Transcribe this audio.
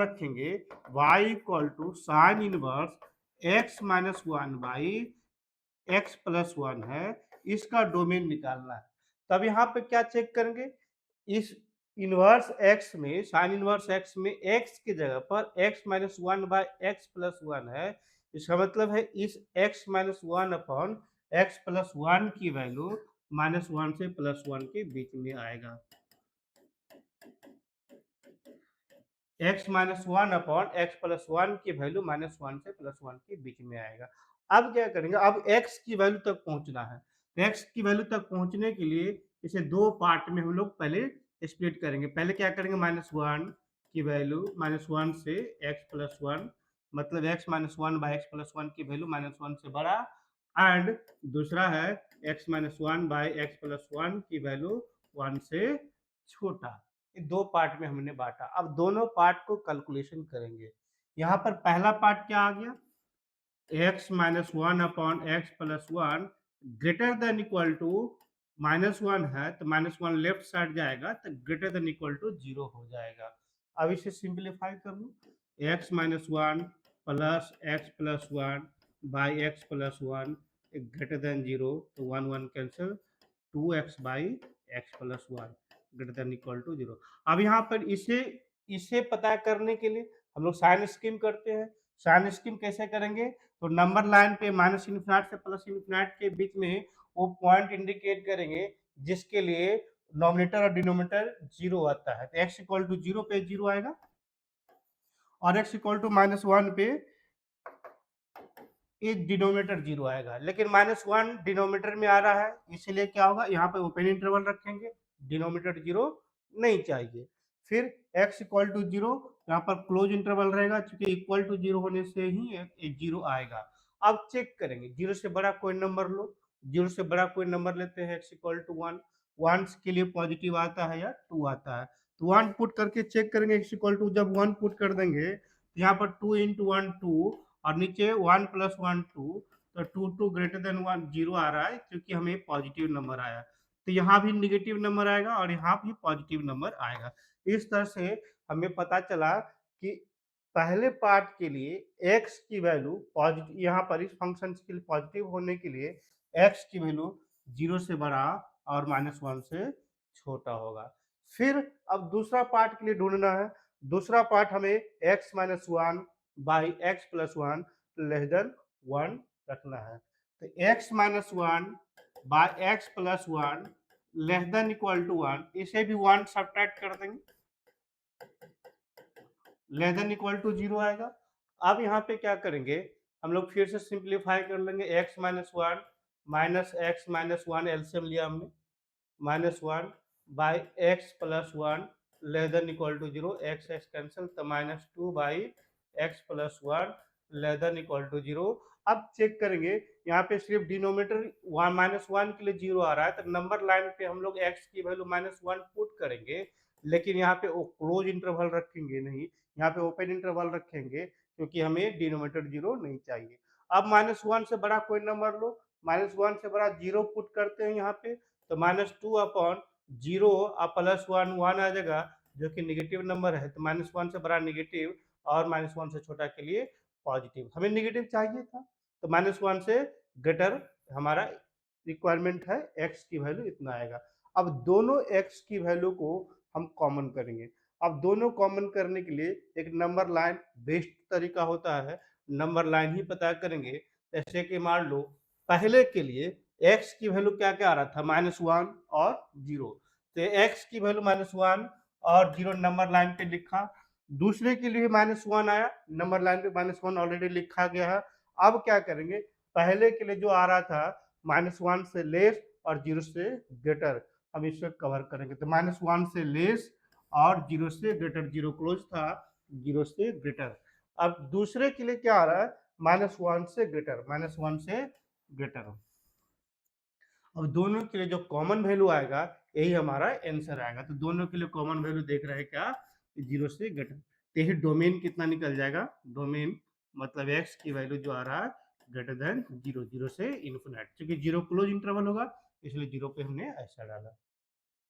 रखेंगे y equal to sine inverse x minus one by x plus one है, इसका domain निकालना है। तब यहाँ पे क्या चेक करेंगे, इस इनवर्स x में साइन इनवर्स x में x की जगह पर x minus one by x plus one है। इसका मतलब है इस x minus one upon x plus one की वैल्यू माइनस वन से प्लस वन के बीच में आएगा। x minus one upon x plus one की वैल्यू माइनस वन से प्लस वन के बीच में आएगा। अब क्या करेंगे, अब x की वैल्यू तक पहुंचना है। तो x की वैल्यू तक पहुंचने के लिए इसे दो पार्ट में हम लोग पहले स्प्लिट करेंगे। पहले क्या करेंगे, माइनस वन की वैल्यू माइनस वन से एक्स प्लस वन, मतलब x minus one by x plus one की वैल्यू माइनस वन से बड़ा, एंड दूसरा है x minus one by x plus one की वैल्यू वन से छोटा। ये दो पार्ट में हमने बांटा। अब दोनों पार्ट को कैलकुलेशन करेंगे। यहाँ पर पहला पार्ट क्या आ गया, x minus one upon x plus one greater than equal to minus one है, तो माइनस वन लेफ्ट साइड जाएगा तो greater than equal to zero हो जाएगा। अब इसे सिंप्लीफाई कर लो, x minus one plus x plus one by x plus one greater than zero, तो one one cancel, two x by x plus one greater than equal to zero. अब यहाँ पर इसे इसे पता करने के लिए हम लोग साइन स्कीम करते हैं। साइन स्कीम कैसे करेंगे, तो नंबर लाइन पे माइनस इन्फिनिट से प्लस इन्फिनिट के बीच में वो पॉइंट इंडिकेट करेंगे जिसके लिए नॉमिनेटर और डिनोमिनेटर जीरो आता है। तो एक्स इक्वल टू जीरो पे जीरो आएगा और x equal to minus one पे एक डिनोमिनेटर जीरो आएगा। लेकिन माइनस वन डिनोमिनेटर में आ रहा है, इसलिए क्या होगा, यहाँ पे ओपन इंटरवल रखेंगे, डिनोमिनेटर जीरो नहीं चाहिए। फिर x इक्वल टू जीरो, यहाँ पर क्लोज इंटरवल रहेगा, क्योंकि इक्वल टू जीरो होने से ही जीरो आएगा। अब चेक करेंगे, जीरो से बड़ा कोई नंबर लो, जीरो से बड़ा कोई नंबर लेते हैं, x equal to one, one के लिए पॉजिटिव आता है या टू आता है, तो वन पुट करके चेक करेंगे। x इक्वल टू जब वन पुट कर देंगे तो यहाँ पर टू इंटू वन टू, और नीचे वन प्लस वन टू, तो two two greater than one zero आ रहा है, क्योंकि हमें पॉजिटिव नंबर आया। तो यहाँ भी निगेटिव नंबर आएगा और यहाँ भी पॉजिटिव नंबर आएगा। इस तरह से हमें पता चला कि पहले पार्ट के लिए x की वैल्यू पॉजिटिव, यहाँ पर इस फंक्शन के लिए पॉजिटिव होने के लिए x की वैल्यू जीरो से बड़ा और माइनस वन से छोटा होगा। फिर अब दूसरा पार्ट के लिए ढूंढना है। दूसरा पार्ट हमें x minus one by x plus one less than one रखना है। तो x minus one by x plus one less than equal to one, इसे भी वन सब्ट्रैक्ट कर देंगे, less than equal to zero आएगा। अब यहाँ पे क्या करेंगे, हम लोग फिर से सिंप्लीफाई कर लेंगे, x minus one minus x minus one LCM लिया हमने, minus one by x plus one less than equal to zero, x x cancel, तो minus two by x plus one less than equal to zero. अब check करेंगे, यहाँ पे सिर्फ denominator one minus one के लिए जीरो आ रहा है, तो नंबर लाइन पे हम लोग x की वैल्यू माइनस वन पुट करेंगे, लेकिन यहाँ पे क्लोज इंटरवल रखेंगे नहीं, यहाँ पे ओपन इंटरवल रखेंगे, क्योंकि हमें डिनोमिनेटर जीरो नहीं चाहिए। अब माइनस वन से बड़ा कोई नंबर लो, माइनस वन से बड़ा जीरो पुट करते हैं यहाँ पे, तो माइनस टू अपॉन जीरो और प्लस वन वन आ जाएगा, जो कि निगेटिव नंबर है, तो माइनस वन से बड़ा निगेटिव और माइनस वन से छोटा के लिए पॉजिटिव। हमें निगेटिव चाहिए था, तो माइनस वन से ग्रेटर हमारा रिक्वायरमेंट है, x की वैल्यू इतना आएगा। अब दोनों x की वैल्यू को हम कॉमन करेंगे। अब दोनों कॉमन करने के लिए एक नंबर लाइन बेस्ट तरीका होता है, नंबर लाइन ही पता करेंगे। जैसे कि मान लो पहले के लिए x की वैल्यू क्या क्या आ रहा था, माइनस वन और जीरो, तो x की वैल्यू माइनस वन और जीरो नंबर लाइन पे लिखा। दूसरे के लिए माइनस वन आया, नंबर लाइन पे माइनस वन ऑलरेडी लिखा गया है। अब क्या करेंगे, पहले के लिए जो आ रहा था माइनस वन से लेस और जीरो से ग्रेटर, हम इसे कवर करेंगे। तो माइनस वन से लेस और जीरो से ग्रेटर, जीरो क्लोज था, जीरो से ग्रेटर। अब दूसरे के लिए क्या आ रहा है, माइनस वन से ग्रेटर, माइनस वन से ग्रेटर। अब दोनों के लिए जो कॉमन वैल्यू आएगा यही हमारा आंसर आएगा। तो दोनों के लिए कॉमन वैल्यू देख रहे हैं क्या, जीरो से ग्रेटर। तो यही डोमेन कितना निकल जाएगा, डोमेन मतलब x की वैल्यू जो आ रहा है ग्रेटर देन जीरो, जीरो से इन्फिनिट, क्योंकि जीरो क्लोज इंटरवल होगा इसलिए जीरो पे हमने ऐसा डाला।